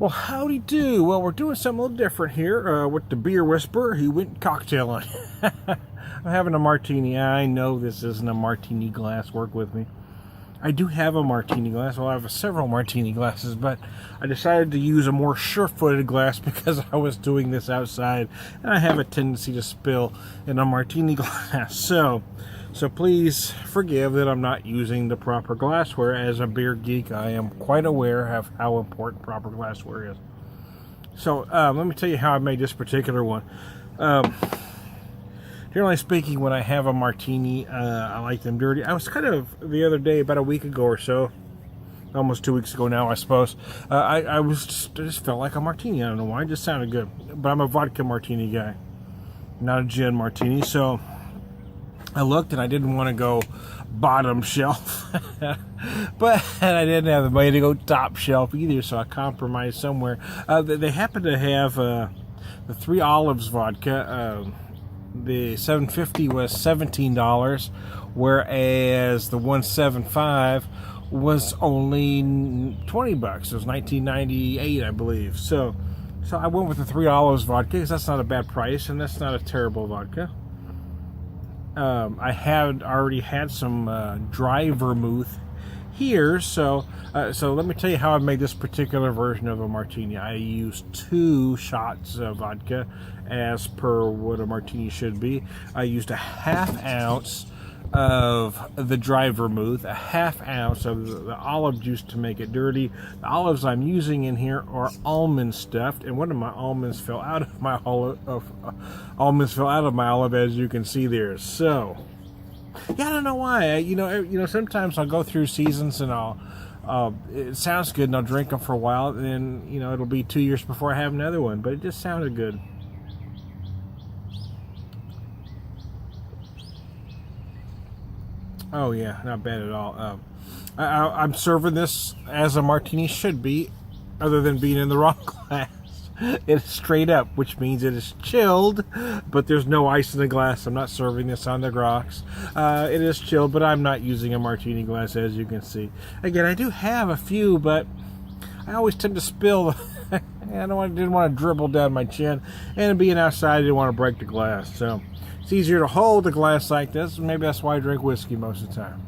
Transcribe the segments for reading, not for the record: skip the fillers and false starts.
Well, howdy do. Well, we're doing something a little different here with the beer whisperer. He went cocktailing. I'm having a martini. I know this isn't a martini glass. Work with me. I do have a martini glass. Well, I have several martini glasses, but I decided to use a more sure-footed glass because I was doing this outside, and I have a tendency to spill in a martini glass. So please forgive that I'm not using the proper glassware. As a beer geek, I am quite aware of how important proper glassware is. So let me tell you how I made this particular one. Generally speaking, when I have a martini, I like them dirty. I was kind of, the other day, about a week ago or so, almost 2 weeks ago now, I suppose, I just felt like a martini. I don't know why, it just sounded good. But I'm a vodka martini guy, not a gin martini. So I looked and I didn't want to go bottom shelf, but I didn't have the money to go top shelf either, so I compromised somewhere. They happen to have the Three Olives vodka. The 750 was $17, whereas the 175 was only $20. It was $19.98, I believe. So I went with the Three Olives vodka because that's not a bad price and that's not a terrible vodka. I had already had some dry vermouth here, so let me tell you how I made this particular version of a martini. I used 2 shots of vodka, as per what a martini should be. I used a ½ ounce of the dry vermouth, a ½ ounce of the olive juice to make it dirty. The olives I'm using in here are almond stuffed, and one of my almonds fell out of my olive, as you can see there. So yeah, I don't know why. You know, sometimes I'll go through seasons and it sounds good and I'll drink them for a while, and then it'll be 2 years before I have another one, but it just sounded good. Oh yeah, not bad at all. I'm serving this as a martini should be, other than being in the wrong glass. It is straight up, which means it is chilled, but there's no ice in the glass. I'm not serving this on the rocks. It is chilled, but I'm not using a martini glass, as you can see. Again, I do have a few, but I always tend to spill. I didn't want to dribble down my chin, and being outside, I didn't want to break the glass. So it's easier to hold a glass like this. Maybe that's why I drink whiskey most of the time.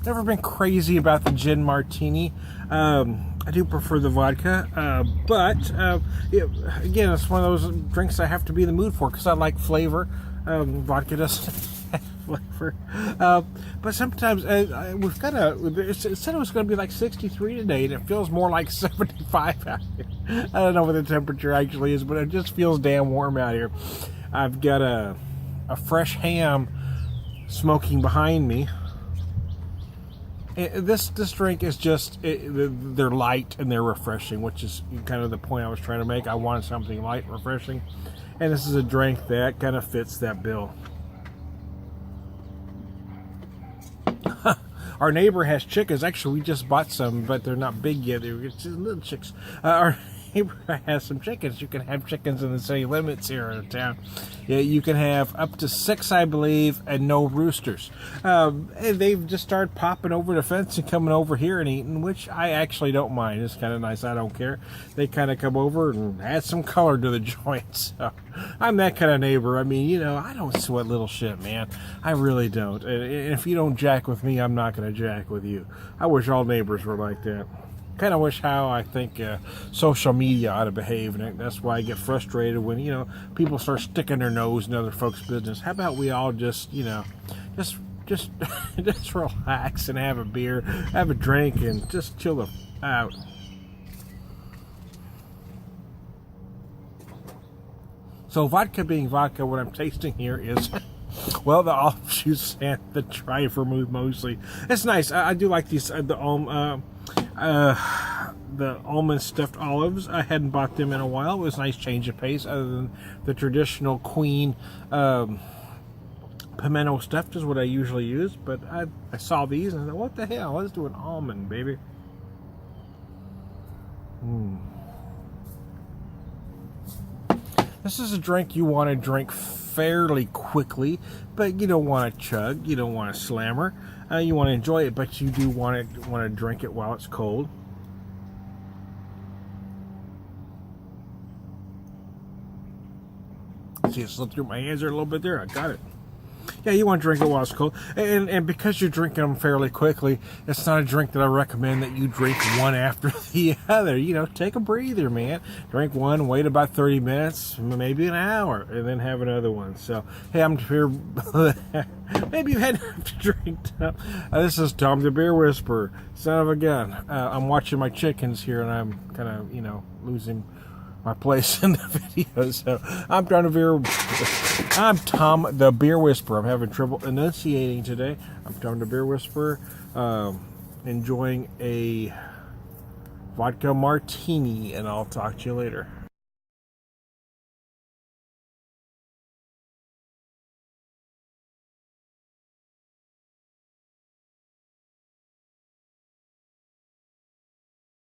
Never been crazy about the gin martini. I do prefer the vodka, but again, it's one of those drinks I have to be in the mood for because I like flavor. Vodka doesn't have flavor, but sometimes we've got it said it was going to be like 63 today, and it feels more like 75 out here. I don't know what the temperature actually is, but it just feels damn warm out here. I've got a fresh ham smoking behind me. This drink is just, they're light and they're refreshing, which is kind of the point I was trying to make. I wanted something light and refreshing, and this is a drink that kind of fits that bill. Our neighbor has chickens. Actually, we just bought some, but they're not big yet. They're just little chicks. Our neighbor has some chickens. You can have chickens in the city limits here in town. Yeah, you can have up to 6, I believe, and no roosters. And they've just started popping over the fence and coming over here and eating, which I actually don't mind. It's kind of nice. I don't care. They kind of come over and add some color to the joint. So I'm that kind of neighbor. I mean, I don't sweat little shit, man. I really don't. And if you don't jack with me, I'm not going to jack with you. I wish all neighbors were like that. Kind of wish how I think social media ought to behave, and that's why I get frustrated when people start sticking their nose in other folks' business. How about we all just just relax and have a beer, have a drink, and just chill out. So vodka being vodka, what I'm tasting here is well, the olive juice and the dry vermouth mostly. It's nice. I do like these the almond stuffed olives. I hadn't bought them in a while. It was a nice change of pace, other than the traditional Queen pimento stuffed is what I usually use. But I saw these and I thought, what the hell? Let's do an almond, baby. This is a drink you want to drink fairly quickly, but you don't want to chug. You don't want to slammer. You want to enjoy it, but you do want to drink it while it's cold. See, it slipped through my hands there a little bit there. I got it. Yeah, you want to drink it while it's cold. And because you're drinking them fairly quickly, it's not a drink that I recommend that you drink one after the other. You know, take a breather, man. Drink one, wait about 30 minutes, maybe an hour, and then have another one. So, hey, I'm here. Maybe you had enough to drink. This is Tom the Beer Whisperer, son of a gun. I'm watching my chickens here, and I'm kind of, losing my place in the video. So I'm Tom the Beer Whisperer. I'm having trouble enunciating today. I'm Tom the Beer Whisperer, enjoying a vodka martini, and I'll talk to you later.